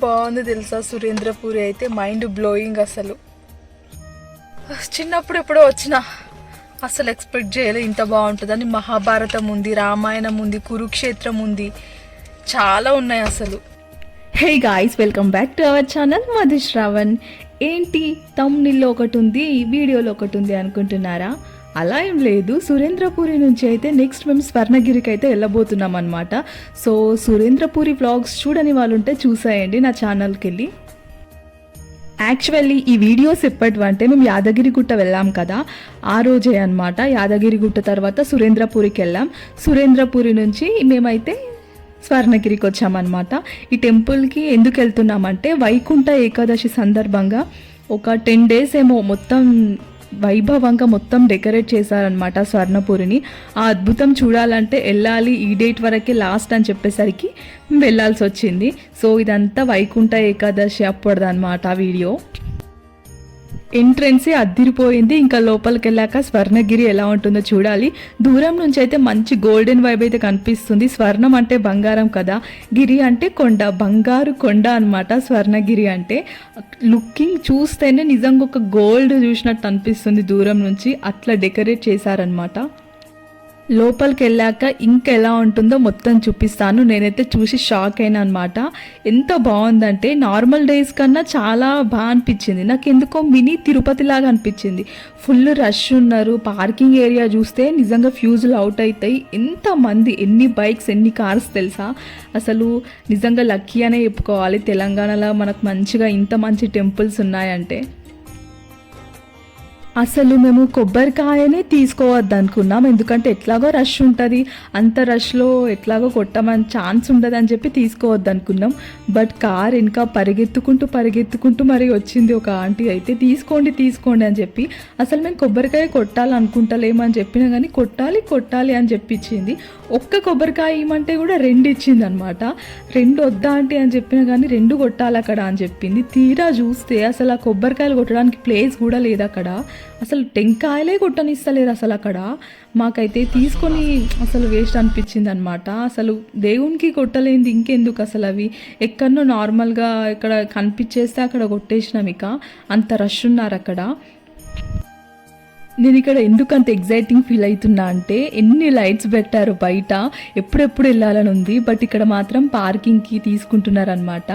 బాగుంది తెలుసా సురేంద్రపురి అయితే, మైండ్ బ్లోయింగ్. అసలు చిన్నప్పుడు ఎప్పుడో వచ్చిన, అసలు ఎక్స్పెక్ట్ చేయలేదు ఇంత బాగుంటుందని. మహాభారతం ఉంది, రామాయణం ఉంది, కురుక్షేత్రం ఉంది, చాలా ఉన్నాయి అసలు. Hey guys, welcome back to our channel Madhu Shravan. ఏంటి తమ్మునిల్లో ఒకటి ఉంది, వీడియోలో ఒకటి ఉంది అనుకుంటున్నారా? అలా ఏం లేదు. సురేంద్రపురి నుంచి అయితే నెక్స్ట్ మేము స్వర్ణగిరికి అయితే వెళ్ళబోతున్నాం అనమాట. సో సురేంద్రపురి వ్లాగ్స్ చూడని వాళ్ళు ఉంటే చూసేయండి నా ఛానల్కి వెళ్ళి. యాక్చువల్లీ ఈ వీడియోస్ ఎప్పటివంటే మేము యాదగిరిగుట్ట వెళ్ళాం కదా, ఆ రోజే అనమాట. యాదగిరిగుట్ట తర్వాత సురేంద్రపురికి వెళ్ళాం. సురేంద్రపురి నుంచి మేమైతే స్వర్ణగిరికి వచ్చామన్నమాట. ఈ టెంపుల్కి ఎందుకు వెళ్తున్నామంటే వైకుంఠ ఏకాదశి సందర్భంగా ఒక 10 days ఏమో మొత్తం వైభవంగా మొత్తం డెకరేట్ చేశారనమాట స్వర్ణపురిని. ఆ అద్భుతం చూడాలంటే వెళ్ళాలి, ఈ డేట్ వరకే లాస్ట్ అని చెప్పేసరికి వెళ్ళాల్సి వచ్చింది. సో ఇదంతా వైకుంఠ ఏకాదశి అప్పుడదనమాట వీడియో. ఎంట్రెన్సే అద్దిరిపోయింది. ఇంకా లోపలికి వెళ్ళాక స్వర్ణగిరి ఎలా ఉంటుందో చూడాలి. దూరం నుంచి అయితే మంచి గోల్డెన్ వైబ్ అయితే కనిపిస్తుంది. స్వర్ణం అంటే బంగారం కదా, గిరి అంటే కొండ, బంగారు కొండ అనమాట స్వర్ణగిరి అంటే. లుకింగ్ చూస్తేనే నిజంగా ఒక గోల్డ్ చూసినట్టు అనిపిస్తుంది దూరం నుంచి, అట్లా డెకరేట్ చేశారనమాట. లోపలికి వెళ్ళాక ఇంకా ఎలా ఉంటుందో మొత్తం చూపిస్తాను. నేనైతే చూసి షాక్ అయినా అనమాట. ఎంత బాగుందంటే నార్మల్ డేస్ కన్నా చాలా బాగా అనిపించింది. నాకు ఎందుకో మినీ తిరుపతి లాగా అనిపించింది. ఫుల్ రష్ ఉన్నారు. పార్కింగ్ ఏరియా చూస్తే నిజంగా ఫ్యూజులు అవుట్ అవుతాయి. ఎంతమంది, ఎన్ని బైక్స్, ఎన్ని కార్స్ తెలుసా. అసలు నిజంగా లక్కీ అనే చెప్పుకోవాలి. తెలంగాణలో మనకు మంచిగా ఇంత మంచి టెంపుల్స్ ఉన్నాయంటే. అసలు మేము కొబ్బరికాయనే తీసుకోవద్దు అనుకున్నాం, ఎందుకంటే ఎట్లాగో రష్ ఉంటుంది, అంత రష్లో ఎట్లాగో కొట్టమని ఛాన్స్ ఉండదు అని చెప్పి తీసుకోవద్దు అనుకున్నాం. బట్ కార్ ఇంకా పరిగెత్తుకుంటూ మరి వచ్చింది ఒక ఆంటీ అయితే, తీసుకోండి అని చెప్పి. అసలు మేము కొబ్బరికాయ కొట్టాలనుకుంటలేమని చెప్పినా కానీ కొట్టాలి అని చెప్పి ఇచ్చింది. ఒక్క కొబ్బరికాయ ఇవ్వమంటే కూడా 2 ఇచ్చింది అనమాట. 2 వద్దా ఆంటీ అని చెప్పినా కానీ 2 కొట్టాలి అక్కడ అని చెప్పింది. తీరా చూస్తే అసలు ఆ కొబ్బరికాయలు కొట్టడానికి ప్లేస్ కూడా లేదు అక్కడ. అసలు టెంకాయలే కొట్టనిస్తలేరు అసలు అక్కడ. మాకైతే తీసుకొని అసలు వేస్ట్ అనిపించింది అనమాట. అసలు దేవునికి కొట్టలేంది ఇంకెందుకు, అసలు అవి ఎక్కడనో నార్మల్గా ఇక్కడ కనిపించేస్తే అక్కడ కొట్టేసినాం. ఇక అంత రష్ ఉన్నారు అక్కడ. నేను ఇక్కడ ఎందుకు అంత ఎగ్జైటింగ్ ఫీల్ అవుతున్నా అంటే, ఎన్ని లైట్స్ పెట్టారు బయట, ఎప్పుడెప్పుడు వెళ్ళాలని ఉంది. బట్ ఇక్కడ మాత్రం పార్కింగ్కి తీసుకుంటున్నారనమాట.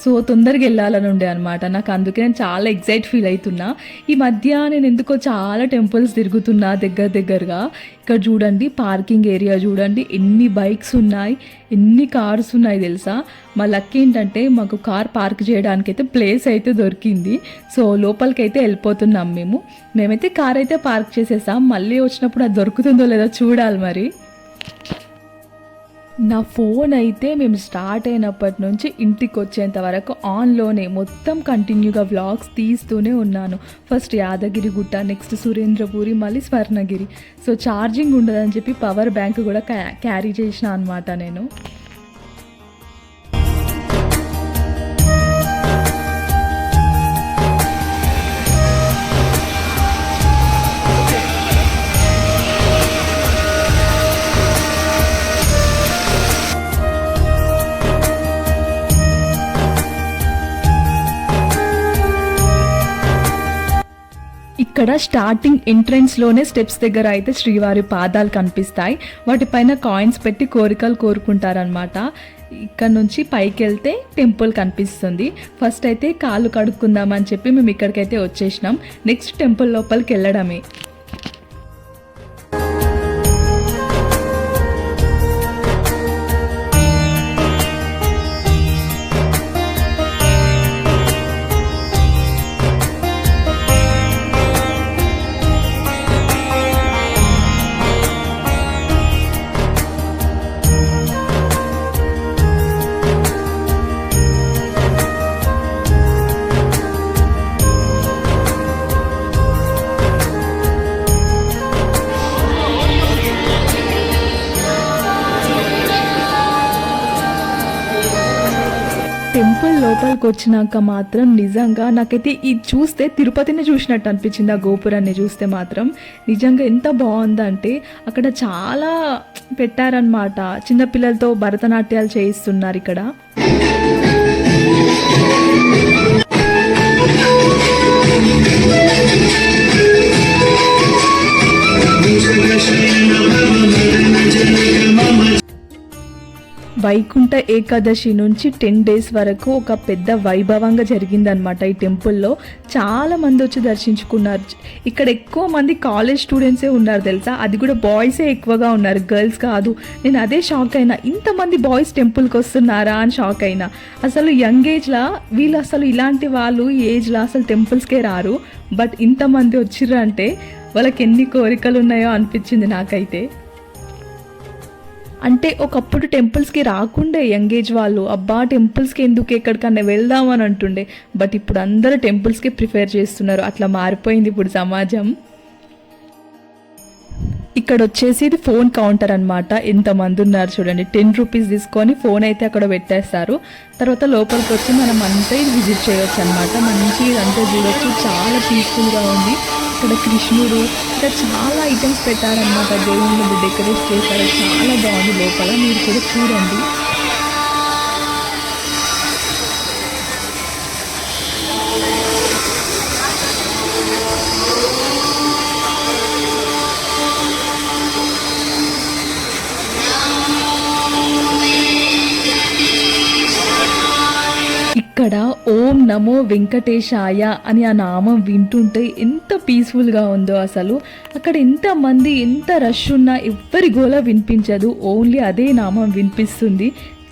సో తొందరగా వెళ్ళాలని ఉండే అనమాట నాకు. అందుకే నేను చాలా ఎగ్జైట్ ఫీల్ అవుతున్నా. ఈ మధ్య నేను ఎందుకో చాలా టెంపుల్స్ తిరుగుతున్నా దగ్గరగా. ఇక్కడ చూడండి పార్కింగ్ ఏరియా చూడండి, ఎన్ని బైక్స్ ఉన్నాయి, ఎన్ని కార్స్ ఉన్నాయి తెలుసా. మా లక్ ఏంటంటే మాకు కార్ పార్క్ చేయడానికి అయితే ప్లేస్ అయితే దొరికింది. సో లోపలికి అయితే వెళ్ళిపోతున్నాం మేమైతే కార్ అయితే పార్క్ చేసేసాం. మళ్ళీ వచ్చినప్పుడు అది దొరుకుతుందో లేదో చూడాలి మరి. నా ఫోన్ అయితే మేము స్టార్ట్ అయినప్పటి నుంచి ఇంటికి వచ్చేంత వరకు ఆన్లోనే, మొత్తం కంటిన్యూగా వ్లాగ్స్ తీస్తూనే ఉన్నాను. ఫస్ట్ యాదగిరిగుట్ట, నెక్స్ట్ సురేంద్రపురి, మళ్ళీ స్వర్ణగిరి. సో ఛార్జింగ్ ఉండదని చెప్పి పవర్ బ్యాంక్ కూడా క్యారీ చేసిన అనమాట నేను. ఇక్కడ స్టార్టింగ్ ఎంట్రెన్స్లోనే స్టెప్స్ దగ్గర అయితే శ్రీవారి పాదాలు కనిపిస్తాయి. వాటిపైన కాయిన్స్ పెట్టి కోరికలు కోరుకుంటారనమాట. ఇక్కడ నుంచి పైకి వెళ్తే టెంపుల్ కనిపిస్తుంది. ఫస్ట్ అయితే కాళ్ళు కడుక్కుందామని చెప్పి మేము ఇక్కడికైతే వచ్చేసినాం. నెక్స్ట్ టెంపుల్ లోపలికి వెళ్ళడమే. టెంపుల్ లోపలికి వచ్చినాక మాత్రం నిజంగా నాకైతే ఇది చూస్తే తిరుపతిని చూసినట్టు అనిపించింది. ఆ గోపురాన్ని చూస్తే మాత్రం నిజంగా ఎంత బాగుందంటే, అక్కడ చాలా పెట్టారనమాట. చిన్నపిల్లలతో భరతనాట్యాలు చేయిస్తున్నారు ఇక్కడ. వైకుంఠ ఏకాదశి నుంచి 10 days వరకు ఒక పెద్ద వైభవంగా జరిగిందనమాట ఈ టెంపుల్లో. చాలా మంది వచ్చి దర్శించుకున్నారు. ఇక్కడ ఎక్కువ మంది కాలేజ్ స్టూడెంట్సే ఉన్నారు తెలుసా, అది కూడా బాయ్సే ఎక్కువగా ఉన్నారు, గర్ల్స్ కాదు. నేను అదే షాక్ అయినా, ఇంతమంది బాయ్స్ టెంపుల్కి వస్తున్నారా అని షాక్ అయినా. అసలు యంగ్ ఏజ్లా వీళ్ళు అసలు ఇలాంటి వాళ్ళు ఈ ఏజ్లో అసలు టెంపుల్స్కే రారు, బట్ ఇంతమంది వచ్చిర్రు అంటే వాళ్ళకి ఎన్ని కోరికలు ఉన్నాయో అనిపించింది నాకైతే. అంటే ఒకప్పుడు టెంపుల్స్కి రాకుండే యంగ్ ఏజ్ వాళ్ళు, అబ్బా టెంపుల్స్కి ఎందుకు ఎక్కడికన్నా వెళ్దామని అంటుండే, బట్ ఇప్పుడు అందరూ టెంపుల్స్కి ప్రిఫర్ చేస్తున్నారు. అట్లా మారిపోయింది ఇప్పుడు సమాజం. ఇక్కడ వచ్చేసి ఇది ఫోన్ కౌంటర్ అనమాట. ఎంతమంది ఉన్నారు చూడండి. 10 rupees తీసుకొని ఫోన్ అయితే అక్కడ పెట్టేస్తారు. తర్వాత లోపలికి వచ్చి మనం అంతా ఇది విజిట్ చేయవచ్చు అనమాట. మంచి ఇదంతా చూడొచ్చు, చాలా పీస్ఫుల్గా ఉంది. ఇక్కడ కృష్ణుడు, ఇక్కడ చాలా ఐటమ్స్ పెట్టారనమాట, దేవుని ముందు డెకరేట్ చేశారు, చాలా బాగుంది లోపల, మీరు కూడా చూడండి. ఇక్కడ ఓం నమో వెంకటేశాయ అని ఆ నామం వింటుంటే ఎంత పీస్ఫుల్గా ఉందో అసలు. అక్కడ ఎంతమంది ఎంత రష్ ఉన్నా ఎవ్వరి గోల వినిపించదు, ఓన్లీ అదే నామం వినిపిస్తుంది.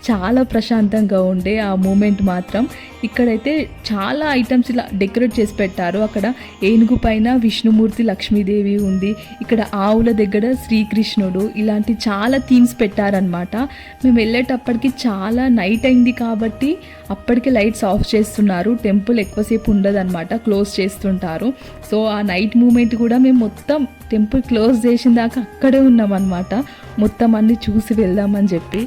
చాలా ప్రశాంతంగా ఉండే ఆ మూమెంట్ మాత్రం. ఇక్కడైతే చాలా ఐటమ్స్ ఇలా డెకరేట్ చేసి పెట్టారు. అక్కడ ఏనుగు పైన విష్ణుమూర్తి, లక్ష్మీదేవి ఉంది. ఇక్కడ ఆవుల దగ్గర శ్రీకృష్ణుడు, ఇలాంటి చాలా థీమ్స్ పెట్టారనమాట. మేము వెళ్ళేటప్పటికి చాలా నైట్ అయింది కాబట్టి అప్పటికి లైట్స్ ఆఫ్ చేస్తున్నారు. టెంపుల్ ఎక్కువసేపు ఉండదన్నమాట, క్లోజ్ చేస్తుంటారు. సో ఆ నైట్ మూమెంట్ కూడా మేము మొత్తం టెంపుల్ క్లోజ్ చేసిన దాకా అక్కడే ఉన్నామన్నమాట, మొత్తం అన్ని చూసి వెళ్దామని చెప్పి.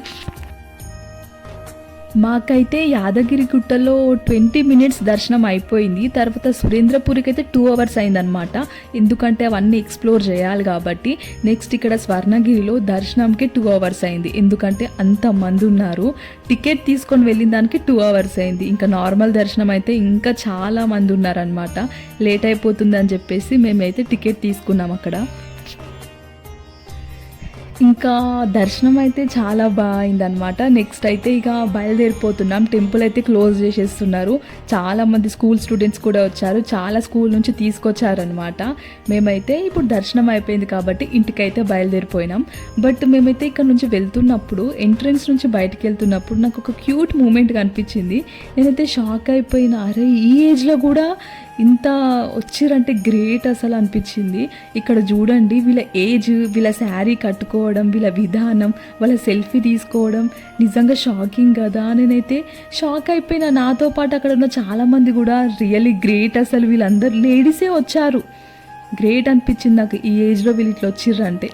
మాకైతే యాదగిరిగుట్టలో 20 minutes దర్శనం అయిపోయింది. తర్వాత సురేంద్రపూర్కి అయితే 2 hours అయిందనమాట, ఎందుకంటే అవన్నీ ఎక్స్ప్లోర్ చేయాలి కాబట్టి. నెక్స్ట్ ఇక్కడ స్వర్ణగిరిలో దర్శనంకి 2 hours అయింది, ఎందుకంటే అంతమంది ఉన్నారు. టికెట్ తీసుకొని వెళ్ళిన దానికి 2 hours అయింది. ఇంకా నార్మల్ దర్శనం అయితే ఇంకా చాలా మంది ఉన్నారనమాట, లేట్ అయిపోతుందని చెప్పేసి మేమైతే టికెట్ తీసుకున్నాం అక్కడ. ఇంకా దర్శనం అయితే చాలా బాగుందనమాట. నెక్స్ట్ అయితే ఇక బయలుదేరిపోతున్నాం. టెంపుల్ అయితే క్లోజ్ చేసేస్తున్నారు. చాలామంది స్కూల్ స్టూడెంట్స్ కూడా వచ్చారు, చాలా స్కూల్ నుంచి తీసుకొచ్చారనమాట. మేమైతే ఇప్పుడు దర్శనం అయిపోయింది కాబట్టి ఇంటికైతే బయలుదేరిపోయినాం. బట్ మేమైతే ఇక్కడ నుంచి వెళ్తున్నప్పుడు, ఎంట్రన్స్ నుంచి బయటికి వెళ్తున్నప్పుడు నాకు ఒక క్యూట్ మూమెంట్ కనిపించింది. నేనైతే షాక్ అయిపోయినా, అరే ఈ ఏజ్లో కూడా ఇంత వచ్చిరంటే గ్రేట్ అసలు అనిపించింది. ఇక్కడ చూడండి వీళ్ళ ఏజ్, వీళ్ళ శారీ కట్టుకోవడం, వీళ్ళ విధానం, వాళ్ళ సెల్ఫీ తీసుకోవడం నిజంగా షాకింగ్ కదా. నేనైతే షాక్ అయిపోయినా, నాతో పాటు అక్కడ ఉన్న చాలామంది కూడా రియల్లీ గ్రేట్. అసలు వీళ్ళందరూ లేడీసే వచ్చారు, గ్రేట్ అనిపించింది నాకు ఈ ఏజ్లో వీళ్ళు ఇట్లా వచ్చిర్రంటే.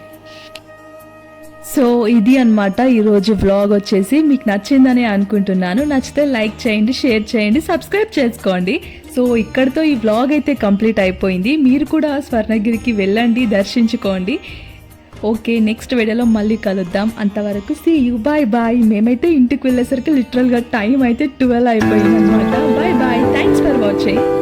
సో ఇది అన్నమాట ఈరోజు వ్లాగ్ వచ్చేసి. మీకు నచ్చిందని అనుకుంటున్నాను. నచ్చితే లైక్ చేయండి, షేర్ చేయండి, సబ్స్క్రైబ్ చేసుకోండి. సో ఇక్కడితో ఈ వ్లాగ్ అయితే కంప్లీట్ అయిపోయింది. మీరు కూడా స్వర్ణగిరికి వెళ్ళండి, దర్శించుకోండి. ఓకే, నెక్స్ట్ వీడియోలో మళ్ళీ కలుద్దాం. అంతవరకు సీ యూ, బాయ్ బాయ్. మేమైతే ఇంటికి వెళ్ళేసరికి లిటరల్గా టైం అయితే 12 అయిపోయింది అనమాట. Bye bye, thanks for watching.